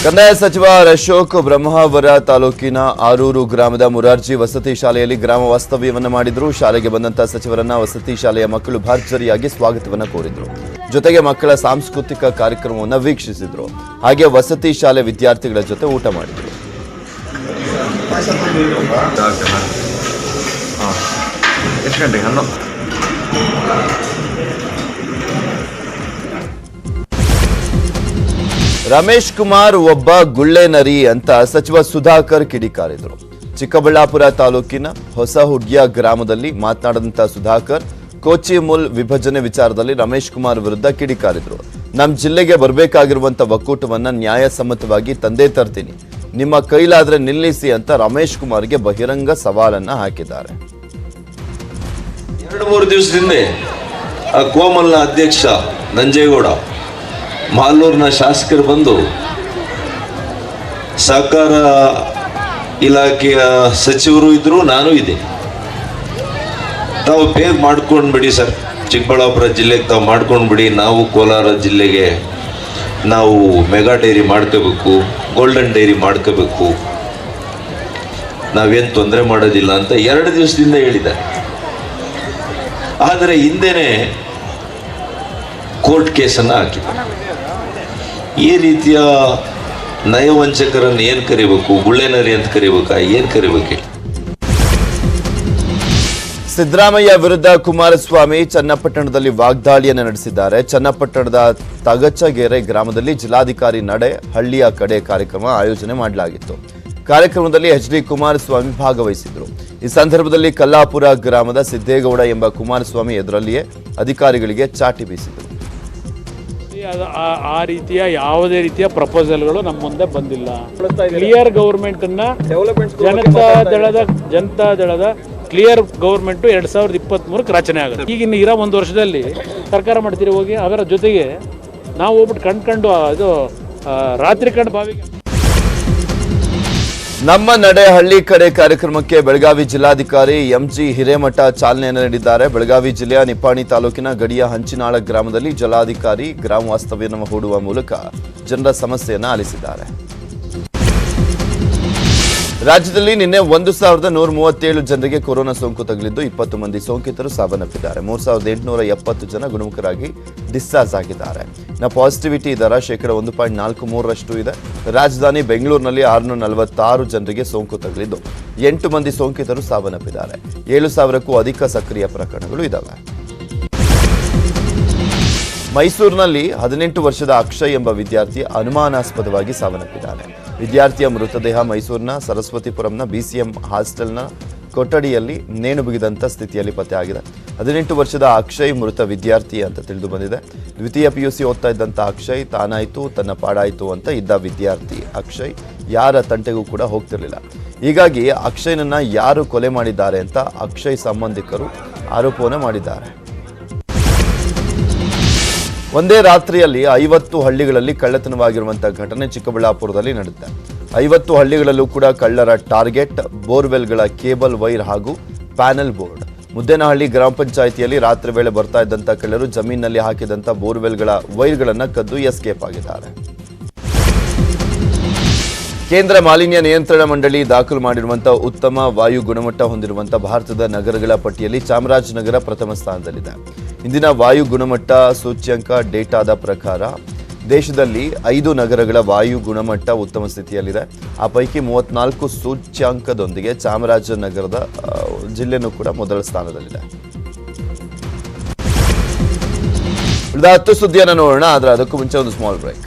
ಕಂದಾಯ ಸಚಿವ ಅಶೋಕ್ ಬ್ರಹ್ಮಾವರ ತಾಲೂಕಿನ ಆರೂರು ಗ್ರಾಮದ ಮುರಾರ್ಜಿ ವಸತಿ ಶಾಲೆಯಲ್ಲಿ ಗ್ರಾಮ ವಾಸ್ತವ್ಯವನ್ನು ಮಾಡಿದ್ರು. ಶಾಲೆಗೆ ಬಂದಂತಹ ಸಚಿವರನ್ನ ವಸತಿ ಶಾಲೆಯ ಮಕ್ಕಳು ಭರ್ಜರಿಯಾಗಿ ಸ್ವಾಗತವನ್ನ ಕೋರಿದ್ರು. ಜೊತೆಗೆ ಮಕ್ಕಳ ಸಾಂಸ್ಕೃತಿಕ ಕಾರ್ಯಕ್ರಮವನ್ನು ವೀಕ್ಷಿಸಿದ್ರು. ಹಾಗೆ ವಸತಿ ಶಾಲೆ ವಿದ್ಯಾರ್ಥಿಗಳ ಜೊತೆ ಊಟ ಮಾಡಿದ್ರು. ರಮೇಶ್ ಕುಮಾರ್ ಒಬ್ಬ ಗುಳ್ಳೆ ನರಿ ಅಂತ ಸಚಿವ ಸುಧಾಕರ್ ಕಿಡಿಕಾರಿದ್ರು. ಚಿಕ್ಕಬಳ್ಳಾಪುರ ತಾಲೂಕಿನ ಹೊಸಹುಡ್ಯ ಗ್ರಾಮದಲ್ಲಿ ಮಾತನಾಡಿದಂತ ಸುಧಾಕರ್ ಕೋಚಿಮುಲ್ ವಿಭಜನೆ ವಿಚಾರದಲ್ಲಿ ರಮೇಶ್ ಕುಮಾರ್ ವಿರುದ್ಧ ಕಿಡಿಕಾರಿದ್ರು. ನಮ್ಮ ಜಿಲ್ಲೆಗೆ ಬರಬೇಕಾಗಿರುವಂತ ಒಕ್ಕೂಟವನ್ನ ನ್ಯಾಯಸಮ್ಮತವಾಗಿ ತಂದೆ ತರ್ತೀನಿ, ನಿಮ್ಮ ಕೈಲಾದ್ರೆ ನಿಲ್ಲಿಸಿ ಅಂತ ರಮೇಶ್ ಕುಮಾರ್ಗೆ ಬಹಿರಂಗ ಸವಾಲನ್ನ ಹಾಕಿದ್ದಾರೆ. 2-3 ದಿವಸದಿಂದ ಕೋಮಲ್ನ ಅಧ್ಯಕ್ಷ ನಂಜೇಗೌಡ, ಮಾಲೂರಿನ ಶಾಸಕರು ಬಂದು ಸಹಕಾರ ಇಲಾಖೆಯ ಸಚಿವರು ಇದ್ರು, ನಾನು ಇದೆ, ತಾವು ಬೇಗ ಮಾಡ್ಕೊಂಡ್ಬಿಡಿ ಸರ್, ಚಿಕ್ಕಬಳ್ಳಾಪುರ ಜಿಲ್ಲೆಗೆ ತಾವು ಮಾಡ್ಕೊಂಡ್ಬಿಡಿ, ನಾವು ಕೋಲಾರ ಜಿಲ್ಲೆಗೆ ನಾವು ಮೆಗಾ ಡೈರಿ ಮಾಡ್ಕೋಬೇಕು, ಗೋಲ್ಡನ್ ಡೈರಿ ಮಾಡ್ಕೋಬೇಕು, ನಾವೇನು ತೊಂದರೆ ಮಾಡೋದಿಲ್ಲ ಅಂತ 2 ದಿವಸದಿಂದ ಹೇಳಿದ್ದಾರೆ. ಆದರೆ ಹಿಂದೆನೆ ಕೋರ್ಟ್ ಕೇಸನ್ನು ಹಾಕಿದ್ದಾರೆ. ಈ ರೀತಿಯ ನಯವಂಚಕರನ್ನು ಏನು ಕರಿಬೇಕು, ಗುಳ್ಳೆನರಿ ಅಂತ ಕರಿಬೇಕಾ, ಏನು ಕರಿಬೇಕು? ಸಿದ್ದರಾಮಯ್ಯ ವಿರುದ್ಧ ಕುಮಾರಸ್ವಾಮಿ ಚನ್ನಪಟ್ಟಣದಲ್ಲಿ ವಾಗ್ದಾಳಿಯನ್ನು ನಡೆಸಿದ್ದಾರೆ. ಚನ್ನಪಟ್ಟಣದ ತಗಚಗೆರೆ ಗ್ರಾಮದಲ್ಲಿ ಜಿಲ್ಲಾಧಿಕಾರಿ ನಡೆ ಹಳ್ಳಿಯ ಕಡೆ ಕಾರ್ಯಕ್ರಮ ಆಯೋಜನೆ ಮಾಡಲಾಗಿತ್ತು. ಕಾರ್ಯಕ್ರಮದಲ್ಲಿ ಎಚ್.ಡಿ. ಕುಮಾರಸ್ವಾಮಿ ಭಾಗವಹಿಸಿದ್ರು. ಈ ಸಂದರ್ಭದಲ್ಲಿ ಕಲ್ಲಾಪುರ ಗ್ರಾಮದ ಸಿದ್ದೇಗೌಡ ಎಂಬ ಕುಮಾರಸ್ವಾಮಿ ಎದುರಲ್ಲಿಯೇ ಅಧಿಕಾರಿಗಳಿಗೆ ಚಾಟಿ ಬೀಸಿದರು. ಆ ರೀತಿಯ ಯಾವುದೇ ರೀತಿಯ ಪ್ರಪೋಸಲ್ಗಳು ನಮ್ಮ ಮುಂದೆ ಬಂದಿಲ್ಲ. ಕ್ಲಿಯರ್ ಗೌರ್ಮೆಂಟ್ ಅನ್ನ ಜನತಾ ದಳದ ಕ್ಲಿಯರ್ ಗೌರ್ಮೆಂಟ್ 2023 ರಚನೆ ಆಗುತ್ತೆ. ಈಗಿನ ಇರೋ 1 ವರ್ಷದಲ್ಲಿ ಸರ್ಕಾರ ಮಾಡ್ತೀರಿ ಹೋಗಿ, ಅದರ ಜೊತೆಗೆ ನಾವು ಹೋಗ್ಬಿಟ್ಟು ಕಂಡು ಇದು ರಾತ್ರಿ ಕಂಡು ಬಾವಿಗೆ. ನಮ್ಮ ನಡೆ ಹಳ್ಳಿ ಕಡೆ ಕಾರ್ಯಕ್ರಮಕ್ಕೆ ಬೆಳಗಾವಿ ಜಿಲ್ಲಾಧಿಕಾರಿ ಎಂಜಿ ಹಿರೇಮಠ ಚಾಲನೆಯನ್ನು ನೀಡಿದ್ದಾರೆ. ಬೆಳಗಾವಿ ಜಿಲ್ಲೆಯ ನಿಪ್ಪಾಣಿ ತಾಲೂಕಿನ ಗಡಿಯ ಹಂಚಿನಾಳ ಗ್ರಾಮದಲ್ಲಿ ಜಿಲ್ಲಾಧಿಕಾರಿ ಗ್ರಾಮ ವಾಸ್ತವ್ಯವನ್ನು ಹೂಡುವ ಮೂಲಕ ಜನರ ಸಮಸ್ಯೆಯನ್ನು ಆಲಿಸಿದ್ದಾರೆ. ರಾಜ್ಯದಲ್ಲಿ ನಿನ್ನೆ 1137 ಜನರಿಗೆ ಕೊರೋನಾ ಸೋಂಕು ತಗುಲಿದ್ದು 20 ಮಂದಿ ಸೋಂಕಿತರು ಸಾವನ್ನಪ್ಪಿದ್ದಾರೆ. 3870 ಜನ ಗುಣಮುಖರಾಗಿ ಡಿಸ್ಚಾರ್ಜ್ ಆಗಿದ್ದಾರೆ. ಪಾಸಿಟಿವಿಟಿ ದರ 1.43% ಇದೆ. ರಾಜಧಾನಿ ಬೆಂಗಳೂರಿನಲ್ಲಿ 646 ಜನರಿಗೆ ಸೋಂಕು ತಗುಲಿದ್ದು 8 ಮಂದಿ ಸೋಂಕಿತರು ಸಾವನ್ನಪ್ಪಿದ್ದಾರೆ. 7000ಕ್ಕೂ ಅಧಿಕ ಸಕ್ರಿಯ ಪ್ರಕರಣಗಳು ಇದ್ದಾವೆ. ಮೈಸೂರಿನಲ್ಲಿ 18 ವರ್ಷದ ಅಕ್ಷಯ್ ಎಂಬ ವಿದ್ಯಾರ್ಥಿ ಅನುಮಾನಾಸ್ಪದವಾಗಿ ಸಾವನ್ನಪ್ಪಿದ್ದಾನೆ. ವಿದ್ಯಾರ್ಥಿಯ ಮೃತದೇಹ ಮೈಸೂರಿನ ಸರಸ್ವತಿಪುರಂನ BCM ಹಾಸ್ಟೆಲ್ನ ಕೊಠಡಿಯಲ್ಲಿ ನೇಣು ಬಿಗಿದಂಥ ಸ್ಥಿತಿಯಲ್ಲಿ ಪತ್ತೆಯಾಗಿದೆ. 18 ವರ್ಷದ ಅಕ್ಷಯ್ ಮೃತ ವಿದ್ಯಾರ್ಥಿ ಅಂತ ತಿಳಿದು ಬಂದಿದೆ. ದ್ವಿತೀಯ PUC ಓದ್ತಾ ಇದ್ದಂಥ ಅಕ್ಷಯ್ ತಾನಾಯ್ತು ತನ್ನ ಪಾಡಾಯ್ತು ಅಂತ ಇದ್ದ ವಿದ್ಯಾರ್ಥಿ ಅಕ್ಷಯ್ ಯಾರ ತಂಟೆಗೂ ಕೂಡ ಹೋಗ್ತಿರ್ಲಿಲ್ಲ. ಹೀಗಾಗಿ ಅಕ್ಷಯ್ನನ್ನ ಯಾರು ಕೊಲೆ ಮಾಡಿದ್ದಾರೆ ಅಂತ ಅಕ್ಷಯ್ ಸಂಬಂಧಿಕರು ಆರೋಪವನ್ನು ಮಾಡಿದ್ದಾರೆ. ಒಂದೇ ರಾತ್ರಿಯಲ್ಲಿ 50 ಹಳ್ಳಿಗಳಲ್ಲಿ ಕಳ್ಳತನವಾಗಿರುವಂತಹ ಘಟನೆ ಚಿಕ್ಕಬಳ್ಳಾಪುರದಲ್ಲಿ ನಡೆದಿದೆ. 50 ಹಳ್ಳಿಗಳಲ್ಲೂ ಕೂಡ ಕಳ್ಳರ ಟಾರ್ಗೆಟ್ ಬೋರ್ವೆಲ್ಗಳ ಕೇಬಲ್ ವೈರ್ ಹಾಗೂ ಪ್ಯಾನೆಲ್ ಬೋರ್ಡ್. ಮುದ್ದೇನಹಳ್ಳಿ ಗ್ರಾಮ ಪಂಚಾಯಿತಿಯಲ್ಲಿ ರಾತ್ರಿ ವೇಳೆ ಬರ್ತಾ ಇದ್ದಂಥ ಕಳ್ಳರು ಜಮೀನಿನಲ್ಲಿ ಹಾಕಿದಂಥ ಬೋರ್ವೆಲ್ಗಳ ವೈರ್ಗಳನ್ನು ಕದ್ದು ಎಸ್ಕೇಪ್ ಆಗಿದ್ದಾರೆ. ಕೇಂದ್ರ ಮಾಲಿನ್ಯ ನಿಯಂತ್ರಣ ಮಂಡಳಿ ದಾಖಲು ಮಾಡಿರುವಂತಹ ಉತ್ತಮ ವಾಯು ಗುಣಮಟ್ಟ ಹೊಂದಿರುವಂತಹ ಭಾರತದ ನಗರಗಳ ಪಟ್ಟಿಯಲ್ಲಿ ಚಾಮರಾಜನಗರ ಪ್ರಥಮ ಸ್ಥಾನದಲ್ಲಿದೆ. ಇಂದಿನ ವಾಯು ಗುಣಮಟ್ಟ ಸೂಚ್ಯಂಕ ಡೇಟಾದ ಪ್ರಕಾರ ದೇಶದಲ್ಲಿ 5 ನಗರಗಳ ವಾಯು ಗುಣಮಟ್ಟ ಉತ್ತಮ ಸ್ಥಿತಿಯಲ್ಲಿದೆ. ಆ ಪೈಕಿ 34 ಸೂಚ್ಯಂಕದೊಂದಿಗೆ ಚಾಮರಾಜನಗರದ ಜಿಲ್ಲೆನೂ ಕೂಡ ಮೊದಲ ಸ್ಥಾನದಲ್ಲಿದೆ. 10 ಸುದ್ದಿಯನ್ನು ನೋಡೋಣ, ಆದರೆ ಅದಕ್ಕೂ ಮುಂಚೆ ಒಂದು ಸ್ಮಾಲ್ ಬ್ರೇಕ್.